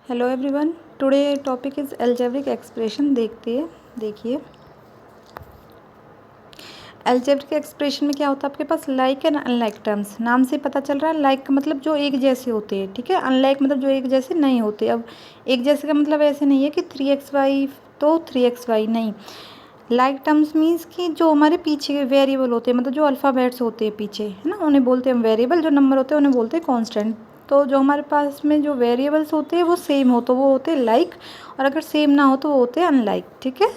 Hello everyone, today topic is algebraic expression. देखिए algebraic expression में क्या होता है आपके पास लाइक एंड अनलाइक टर्म्स। नाम से पता चल रहा है लाइक का मतलब जो एक जैसे होते हैं, ठीक है। अनलाइक मतलब जो एक जैसे नहीं होते। अब एक जैसे का मतलब ऐसे नहीं है कि 3xy तो 3xy नहीं। लाइक टर्म्स मीन्स कि जो हमारे पीछे वेरिएबल होते हैं, मतलब जो अल्फ़ाबेट्स होते हैं पीछे, है ना, उन्हें बोलते हैं वेरिएबल। जो नंबर होते हैं उन्हें बोलते हैं कांस्टेंट। तो जो हमारे पास में जो वेरिएबल्स होते हैं वो सेम हो तो वो होते हैं लाइक, और अगर सेम ना हो तो वो होते हैं अनलाइक, ठीक है।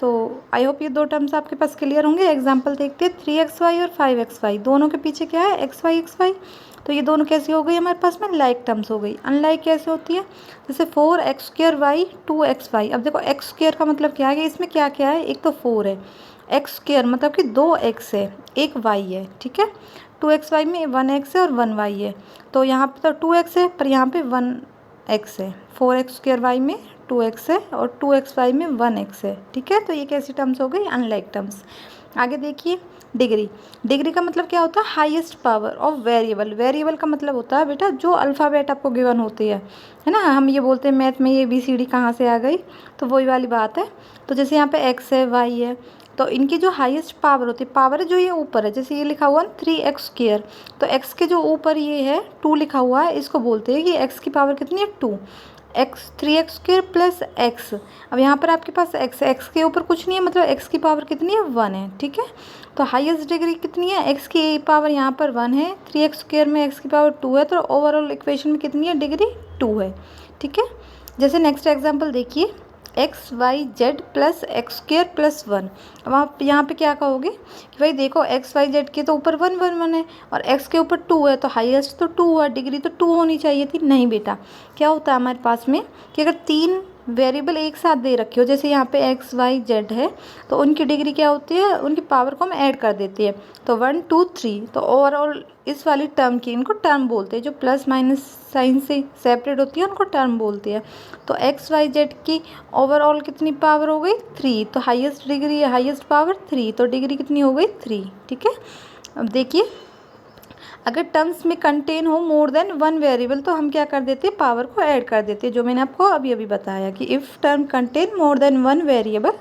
तो आई होप ये दो टर्म्स आपके पास क्लियर होंगे। एग्जांपल देखते हैं, 3xy और 5xy दोनों के पीछे क्या है, xy। तो ये दोनों कैसी हो गई हमारे पास में, लाइक टर्म्स हो गई। अनलाइक कैसे होती है, जैसे 4x² 2xy। अब देखो x² का मतलब क्या है, इसमें क्या क्या है, एक तो 4 है, x² मतलब कि 2x है, एक y है, ठीक है। 2xy में 1x है और 1y है, तो यहाँ पे तो 2x है पर यहाँ पे 1x है। 4x² में 2x है और 2xy में 1x है, ठीक है। तो ये कैसी टर्म्स हो गई, अनलाइक टर्म्स। आगे देखिए डिग्री का मतलब क्या होता है, highest power of variable. Variable का मतलब होता है बेटा जो अल्फ़ाबेट आपको गिवन होती है ना। हम ये बोलते हैं मैथ में ये BCD कहाँ से आ गई, तो वही वाली बात है। तो जैसे यहाँ पे x है, y है, तो इनकी जो हाईएस्ट पावर होती है, पावर है जो ये ऊपर है, जैसे ये लिखा हुआ है 3x², तो x के जो ऊपर ये है 2 लिखा हुआ है, इसको बोलते हैं कि x की पावर कितनी है, 2। 3x² plus x। अब यहाँ पर आपके पास x के ऊपर कुछ नहीं है, मतलब x की पावर कितनी है, 1 है, ठीक है। तो हाईएस्ट डिग्री कितनी है, x की पावर यहाँ पर 1 है, 3x² में x की पावर 2 है, तो ओवरऑल इक्वेशन में कितनी है, डिग्री 2 है, ठीक है। जैसे नेक्स्ट एग्जांपल देखिए, XYZ प्लस x² प्लस 1। अब आप यहाँ पे क्या कहोगे कि भाई देखो XYZ के तो ऊपर 1 1 1 है और x के ऊपर 2 है, तो हाईएस्ट तो 2 है, डिग्री तो 2 होनी चाहिए थी। नहीं बेटा, क्या होता है हमारे पास में कि अगर 3 वेरिएबल एक साथ दे रखे हो, जैसे यहाँ पे XYZ है, तो उनकी डिग्री क्या होती है, उनकी पावर को हम ऐड कर देते हैं, तो 1 2 3। तो ओवरऑल इस वाली टर्म की, इनको टर्म बोलते हैं, जो प्लस माइनस साइन से सेपरेट होती है उनको टर्म बोलते हैं। तो XYZ की ओवरऑल कितनी पावर हो गई, 3। तो हाईएस्ट डिग्री, हाईएस्ट पावर 3, तो डिग्री कितनी हो गई, 3, ठीक है। अब देखिए, अगर टर्म्स में कंटेन हो मोर देन 1 वेरिएबल तो हम क्या कर देते हैं, पावर को ऐड कर देते हैं, जो मैंने आपको अभी अभी बताया कि if term contain more than 1 variable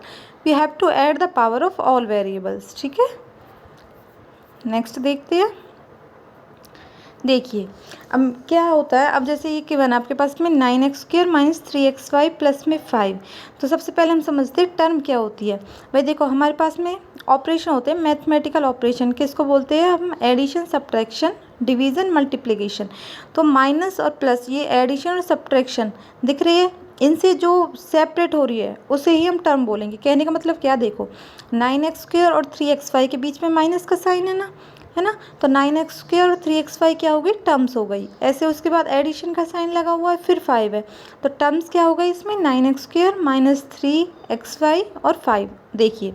we have to add the power of all variables, ठीक है। नेक्स्ट देखते हैं। देखिए अब क्या होता है, अब जैसे ये गिवन आपके पास में 9x² माइनस 3xy प्लस में 5। तो सबसे पहले हम समझते हैं टर्म क्या होती है। भाई देखो हमारे पास में ऑपरेशन होते हैं, मैथमेटिकल ऑपरेशन, किसको बोलते हैं हम, एडिशन, सब्ट्रैक्शन, डिवीज़न, मल्टीप्लिकेशन। तो माइनस और प्लस, ये एडिशन और सब्ट्रैक्शन दिख रही है, इनसे जो सेपरेट हो रही है उसे ही हम टर्म बोलेंगे। कहने का मतलब क्या, देखो 9x² और 3xy के बीच में माइनस का साइन है ना, तो 9x² और 3xy क्या हो गई, टर्म्स हो गई। ऐसे उसके बाद एडिशन का साइन लगा हुआ है, फिर 5 है, तो टर्म्स क्या हो गई इसमें, 9x² माइनस 3xy और 5। देखिए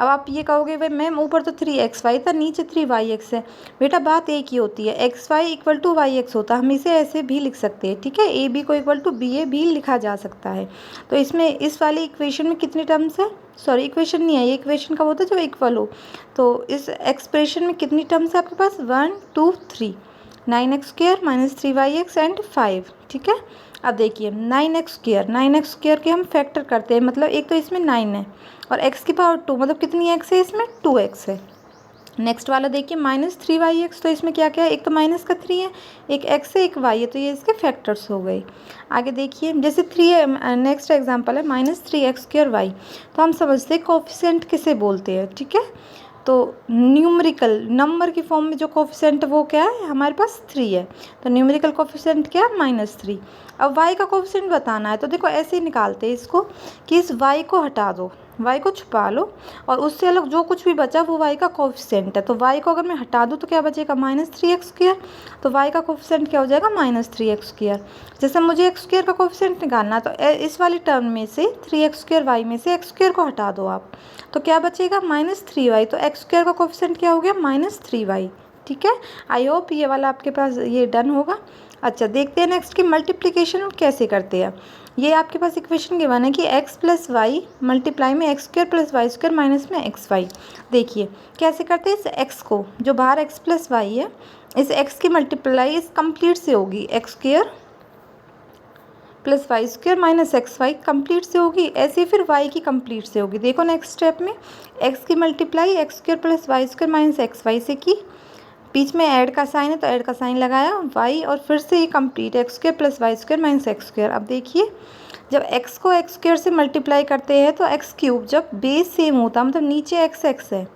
अब आप ये कहोगे भाई मैम ऊपर तो 3xy था, नीचे 3yx है। बेटा बात एक ही होती है, xy इक्वल टू yx होता है, हम इसे ऐसे भी लिख सकते हैं, ठीक है। AB को इक्वल टू BA भी लिखा जा सकता है। तो इसमें इस वाली इक्वेशन में कितनी टर्म्स है, सॉरी इक्वेशन नहीं है, ये इक्वेशन का होता है जो इक्वल हो। तो इस एक्सप्रेशन में कितनी टर्म्स है आपके पास, 1 2 3, 9x² माइनस 3yx एंड 5, ठीक है। अब देखिए 9x² के हम फैक्टर करते हैं, मतलब एक तो इसमें 9 है और x की पावर 2, मतलब कितनी x है इसमें, 2x है। नेक्स्ट वाला देखिए माइनस 3yx, तो इसमें क्या क्या है, एक तो माइनस का 3 है, एक x है, एक y है, तो ये इसके फैक्टर्स हो गए। आगे देखिए जैसे 3 नेक्स्ट एग्जांपल है -3x² y। तो हम समझते हैं कोफिशिएंट किसे बोलते हैं, ठीक है। तो न्यूमेरिकल नंबर की फॉर्म में जो कोफिशिएंट वो क्या है हमारे पास 3 है, तो न्यूमेरिकल कोफिशिएंट क्या है, -3। अब y का कोफिशिएंट बताना है, तो देखो ऐसे ही निकालते हैं इसको कि इस y को हटा दो, y को छुपा लो और उससे अलग जो कुछ भी बचा वो y का कोफिशिएंट है। तो y को अगर मैं हटा दूँ तो क्या बचेगा, -3x², तो y का कोफिशिएंट क्या हो जाएगा, -3x²। जैसे मुझे x² का कोफिशिएंट निकालना है, तो इस वाली टर्म में से 3x² y में से x² को हटा दो आप, तो क्या बचेगा, -3y। तो x² का कोफिशिएंट क्या हो गया, -3y, ठीक है। आई होप ये वाला आपके पास ये डन होगा। अच्छा देखते हैं नेक्स्ट की मल्टीप्लिकेशन कैसे करते हैं। ये आपके पास इक्वेशन गिवन है कि x प्लस वाई मल्टीप्लाई में x² प्लस y² माइनस में xy। देखिए कैसे करते हैं, इस x को जो बाहर x प्लस वाई है, इस x की मल्टीप्लाई इस कंप्लीट से होगी x² plus Y square minus X Y complete से होगी, ऐसे फिर वाई की कंप्लीट से होगी। देखो नेक्स्ट स्टेप में एक्स की multiply X square plus Y square minus X Y से की, बीच में ऐड का साइन है तो ऐड का साइन लगाया वाई, और फिर से ये complete X square plus Y square minus X square. अब देखिए जब एक्स को एक्स स्क्वायर से मल्टीप्लाई करते हैं तो एक्स क्यूब, जब बेस सेम होता मतलब नीचे एक्स एक्स है,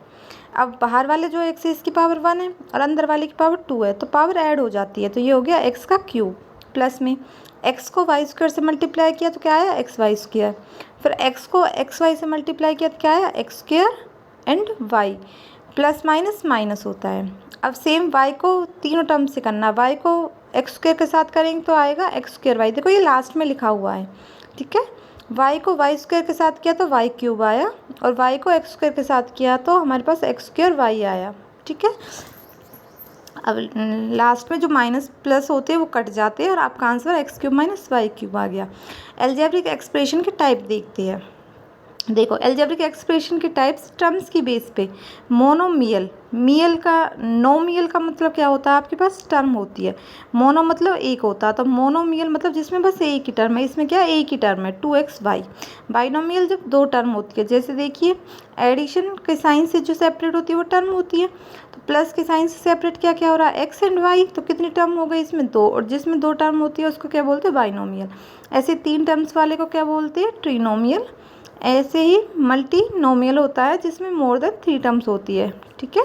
अब बाहर वाले जो एक्स है इसकी पावर 1 है और अंदर वाले की पावर 2 है, तो पावर ऐड हो जाती है, तो ये हो गया एक्स का क्यूब। प्लस में एक्स को वाई स्क्वायर से मल्टीप्लाई किया तो क्या आया एक्स वाई स्क्वायर, फिर एक्स को एक्स वाई से मल्टीप्लाई किया तो क्या आया X square and Y, plus minus minus होता है। अब सेम वाई को तीनों टर्म से करना, वाई को एक्स स्क्वायर के साथ करेंगे तो आएगा एक्स स्क्वायर वाई, देखो ये लास्ट में लिखा हुआ है, ठीक है। वाई को वाई स्क्वायर के साथ किया तो वाई क्यूब आया, और वाई को एक्स स्क्वायर के साथ किया तो हमारे पास एक्स स्क्वायर वाई आया, ठीक है। अब लास्ट में जो माइनस प्लस होते हैं वो कट जाते हैं और आपका answer x cube minus y cube आ गया। अलजेब्रिक एक्सप्रेशन के टाइप देखते हैं। देखो अलजेब्रिक एक्सप्रेशन के टाइप्स टर्म्स की बेस पे, मोनोमियल, मियल का नोमियल का मतलब क्या होता है, आपके पास टर्म होती है, मोनो मतलब एक होता है, तो मोनोमियल मतलब जिसमें बस एक ही टर्म है, इसमें क्या एक ही टर्म है 2x y। बाइनोमियल जब दो टर्म होती है, जैसे देखिए एडिशन के साइन से जो सेपरेट होती है वो टर्म होती है, तो प्लस के साइन से सेपरेट क्या क्या हो रहा है एक्स एंड वाई, तो कितनी टर्म हो गई इसमें दो, और जिसमें दो टर्म होती है उसको क्या बोलते हैं बाइनोमियल। ऐसे तीन टर्म्स वाले को क्या बोलते हैं ट्रिनोमियल। ऐसे ही मल्टीनोमियल होता है जिसमें मोर देन 3 टर्म्स होती है, ठीक है।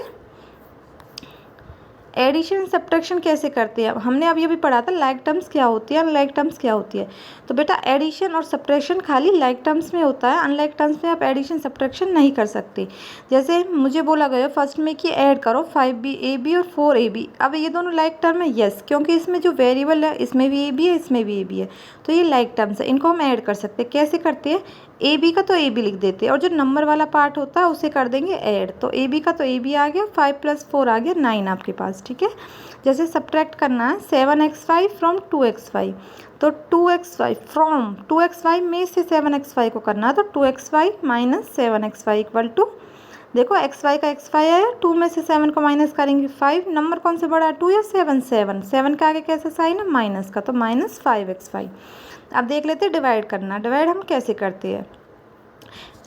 एडिशन सब्ट्रैक्शन कैसे करते हैं, हमने अभी अभी पढ़ा था लाइक टर्म्स क्या होती है अनलाइक टर्म्स क्या होती है, तो बेटा एडिशन और सब्ट्रैक्शन खाली लाइक टर्म्स में होता है, अनलाइक टर्म्स में आप एडिशन सब्ट्रैक्शन नहीं कर सकते। जैसे मुझे बोला गया फर्स्ट में कि ऐड करो 5ab और 4ab, अब ये दोनों लाइक टर्म है, यस, क्योंकि इसमें जो वेरिएबल है इसमें भी ab है इसमें भी ab है, तो ये लाइक टर्म्स है, इनको हम ऐड कर सकते हैं। कैसे करते हैं, ए बी का तो ए बी लिख देते हैं और जो नंबर वाला पार्ट होता है उसे कर देंगे ऐड, तो ए बी का तो ए बी आ गया, 5 + 4 आ गया 9 आपके पास, ठीक है। जैसे सब्ट्रैक्ट करना है 7xy फ्रॉम 2xy, तो 2xy फ्रॉम 2xy में से 7xy को करना है, तो 2xy - 7xy इक्वल टू, देखो xy का xy आया, 2 में से 7 को माइनस करेंगे 5, नंबर कौन से बड़ा है 2 या 7, 7 के आगे कैसा साइन है माइनस का, तो -5xy। अब देख लेते हैं डिवाइड करना, डिवाइड हम कैसे करते हैं।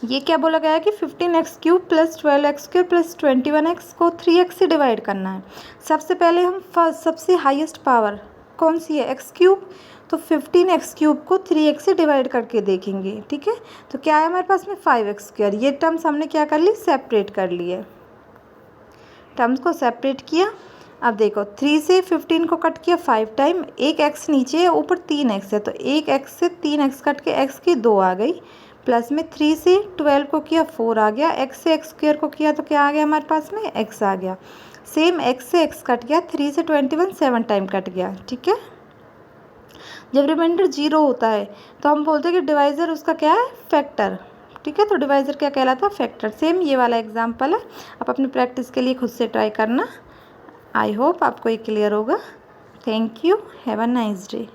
ये क्या बोला गया है कि 15x³ + 12x² + 21x को 3x से डिवाइड करना है। सबसे पहले हम फर्स्ट सबसे हाईएस्ट पावर कौन सी है x³, तो 15x³ को 3x से डिवाइड करके देखेंगे, ठीक है। तो क्या है हमारे पास में 5x², ये टर्म्स हमने क्या कर ली सेपरेट कर लिए, टर्म्स को सेपरेट किया। अब देखो 3 से 15 को कट किया 5 टाइम, एक x नीचे है ऊपर 3x है, तो एक x से 3x कट के x की 2 आ गई, प्लस में 3 से 12 को किया 4 आ गया, x से x² को किया तो क्या आ गया हमारे पास में x आ गया, सेम x से x कट गया, 3 से 21 7 टाइम कट गया, ठीक है। जब रिमाइंडर 0 होता है तो हम बोलते हैं कि डिवाइज़र उसका क्या है फैक्टर, ठीक है। तो डिवाइज़र क्या कहलाता है फैक्टर। सेम ये वाला एग्जाम्पल है, आप अपनी प्रैक्टिस के लिए खुद से ट्राई करना। आई होप आपको ये क्लियर होगा। Thank you, have a nice day.